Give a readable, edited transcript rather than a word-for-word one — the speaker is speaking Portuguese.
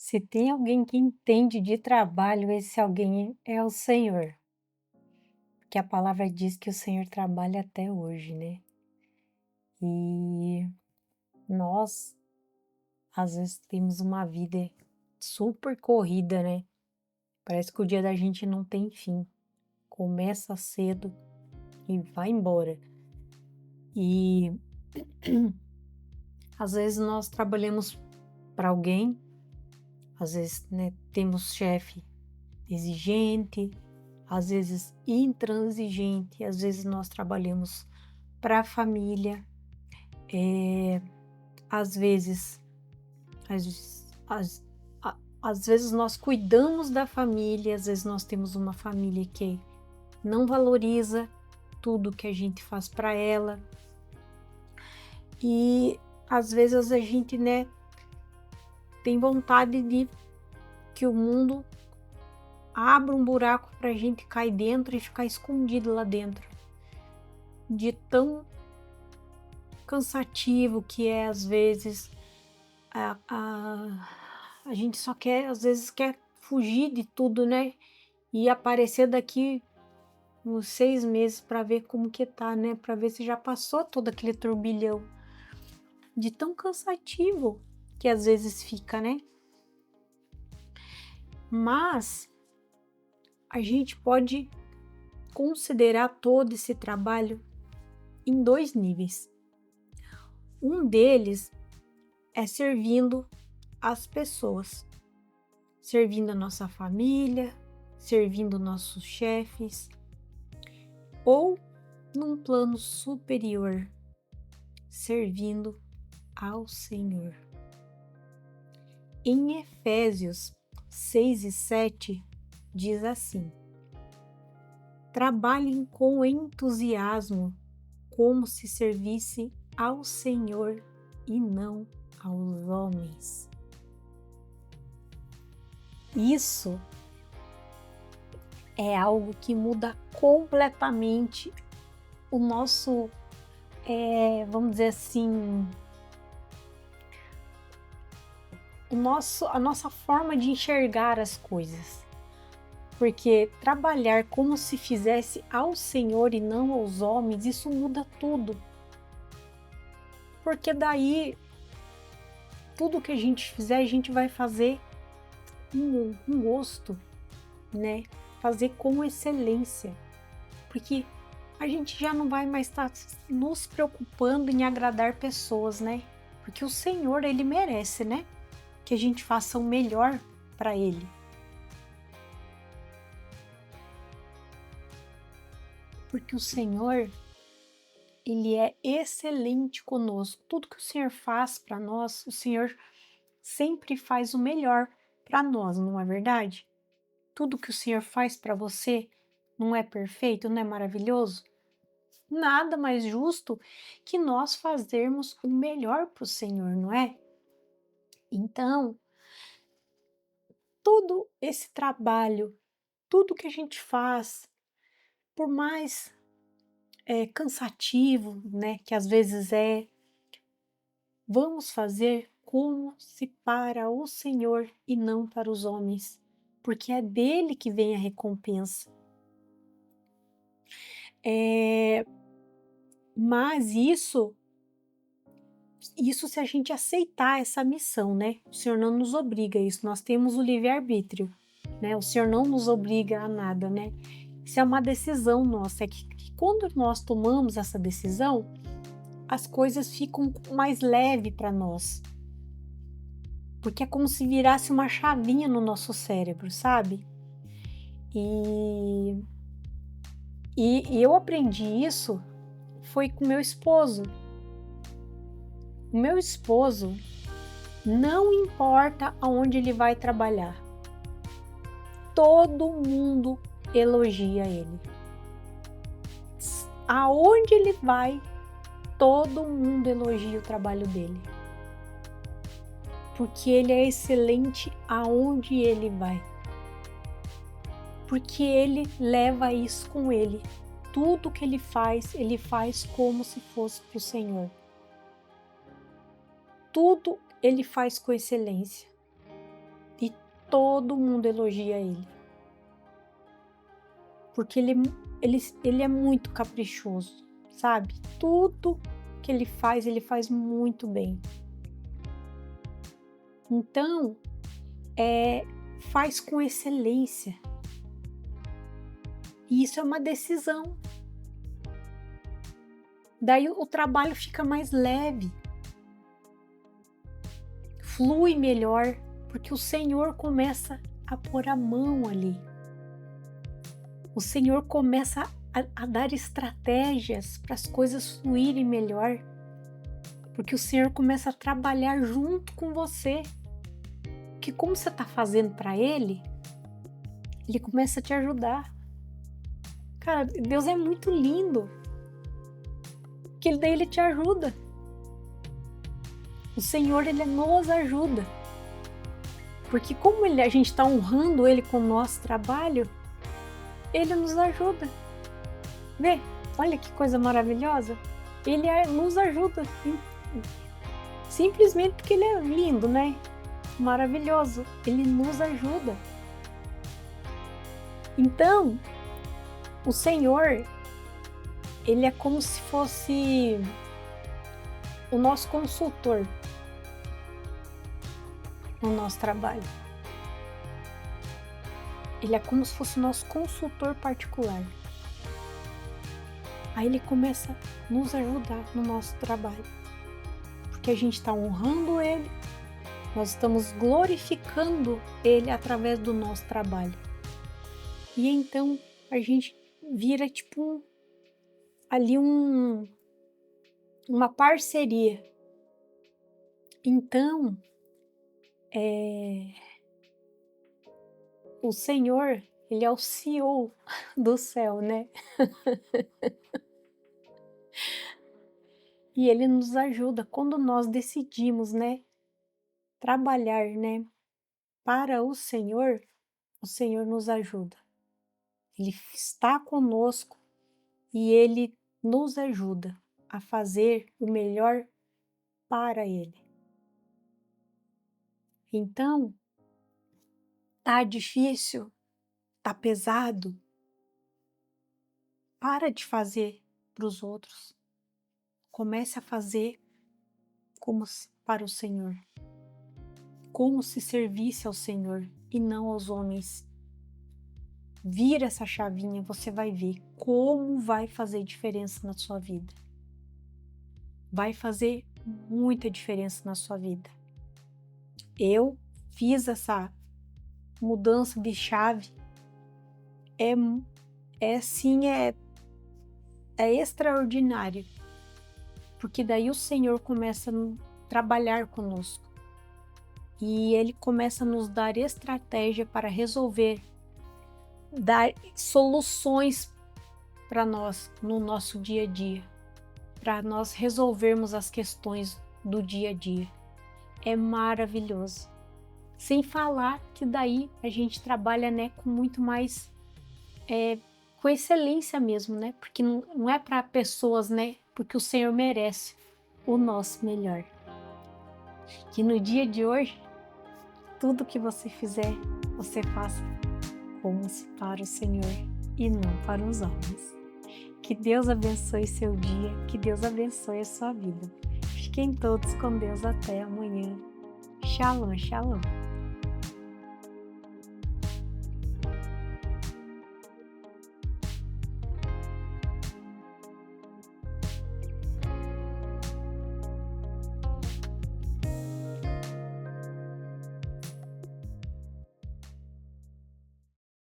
Se tem alguém que entende de trabalho, esse alguém é o Senhor, porque a palavra diz que o Senhor trabalha até hoje, né? E nós, às vezes, temos uma vida super corrida, né? Parece que o dia da gente não tem fim. Começa cedo e vai embora. E às vezes nós trabalhamos para alguém, às vezes, né, temos chefe exigente, às vezes intransigente, às vezes nós trabalhamos para a família, às vezes, às, às, às vezes nós cuidamos da família, às vezes nós temos uma família que não valoriza tudo que a gente faz para ela e às vezes a gente, né, tem vontade de que o mundo abra um buraco para a gente cair dentro e ficar escondido lá dentro, de tão cansativo que é às vezes a gente só quer, às vezes quer fugir de tudo, né? E aparecer daqui uns 6 meses para ver como que tá, né? Para ver se já passou todo aquele turbilhão de tão cansativo que às vezes fica, né? Mas a gente pode considerar todo esse trabalho em 2 níveis. Um deles é servindo as pessoas, servindo a nossa família, servindo nossos chefes, ou num plano superior, servindo ao Senhor. Em Efésios 6:7 diz assim: trabalhem com entusiasmo, como se servisse ao Senhor e não aos homens. Isso é algo que muda completamente o nosso, vamos dizer assim, a nossa forma de enxergar as coisas. Porque trabalhar como se fizesse ao Senhor e não aos homens, isso muda tudo. Porque daí, tudo que a gente fizer, a gente vai fazer com gosto, né? Fazer com excelência. Porque a gente já não vai mais estar nos preocupando em agradar pessoas, né? Porque o Senhor, Ele merece, né? Que a gente faça o melhor para Ele. Porque o Senhor, Ele é excelente conosco. Tudo que o Senhor faz para nós, o Senhor sempre faz o melhor para nós, não é verdade? Tudo que o Senhor faz para você não é perfeito, não é maravilhoso? Nada mais justo que nós fazermos o melhor para o Senhor, não é? Então, todo esse trabalho, tudo que a gente faz, por mais cansativo, né, que às vezes vamos fazer como se para o Senhor e não para os homens, porque é dele que vem a recompensa. Mas isso se a gente aceitar essa missão, né? O Senhor não nos obriga a isso, nós temos o livre-arbítrio, né? O Senhor não nos obriga a nada, né? Isso é uma decisão nossa, é que quando nós tomamos essa decisão, as coisas ficam mais leves para nós. Porque é como se virasse uma chavinha no nosso cérebro, sabe? E, e eu aprendi isso foi com meu esposo. O meu esposo, não importa aonde ele vai trabalhar, todo mundo elogia ele. Aonde ele vai, todo mundo elogia o trabalho dele. Porque ele é excelente aonde ele vai. Porque ele leva isso com ele. Tudo que ele faz como se fosse para o Senhor. Tudo ele faz com excelência. E todo mundo elogia ele. Porque ele é muito caprichoso, sabe? Tudo que ele faz muito bem. Então, faz com excelência. E isso é uma decisão. Daí o trabalho fica mais leve, flui melhor, porque o Senhor começa a pôr a mão ali. O Senhor começa a dar estratégias para as coisas fluírem melhor, porque o Senhor começa a trabalhar junto com você. Que como você está fazendo para Ele, Ele começa a te ajudar. Cara, Deus é muito lindo, que daí Ele te ajuda. O Senhor, Ele nos ajuda. Porque como a gente está honrando Ele com o nosso trabalho, Ele nos ajuda. Vê, olha que coisa maravilhosa. Ele nos ajuda. Simplesmente porque Ele é lindo, né? Maravilhoso. Ele nos ajuda. Então, o Senhor, Ele é como se fosse o nosso consultor no nosso trabalho. Ele é como se fosse o nosso consultor particular. Aí Ele começa a nos ajudar no nosso trabalho. Porque a gente está honrando Ele, nós estamos glorificando Ele através do nosso trabalho. E então a gente vira tipo ali uma parceria. Então, o Senhor, Ele é o CEO do céu, né? E Ele nos ajuda quando nós decidimos, né, trabalhar, né, para o Senhor nos ajuda. Ele está conosco e Ele nos ajuda a fazer o melhor para Ele. Então, tá difícil, tá pesado, para de fazer para os outros. Comece a fazer para o Senhor. Como se servisse ao Senhor e não aos homens. Vira essa chavinha, você vai ver como vai fazer diferença na sua vida. Vai fazer muita diferença na sua vida. Eu fiz essa mudança de chave. É extraordinário. Porque daí o Senhor começa a trabalhar conosco. E Ele começa a nos dar estratégia para resolver, dar soluções para nós no nosso dia a dia, para nós resolvermos as questões do dia a dia. É maravilhoso. Sem falar que daí a gente trabalha, né, com muito mais, com excelência mesmo, né? Porque não é para pessoas, né? Porque o Senhor merece o nosso melhor. Que no dia de hoje, tudo que você fizer, você faça como se para o Senhor e não para os homens. Que Deus abençoe seu dia, que Deus abençoe a sua vida. Fiquem todos com Deus até amanhã. Shalom, shalom.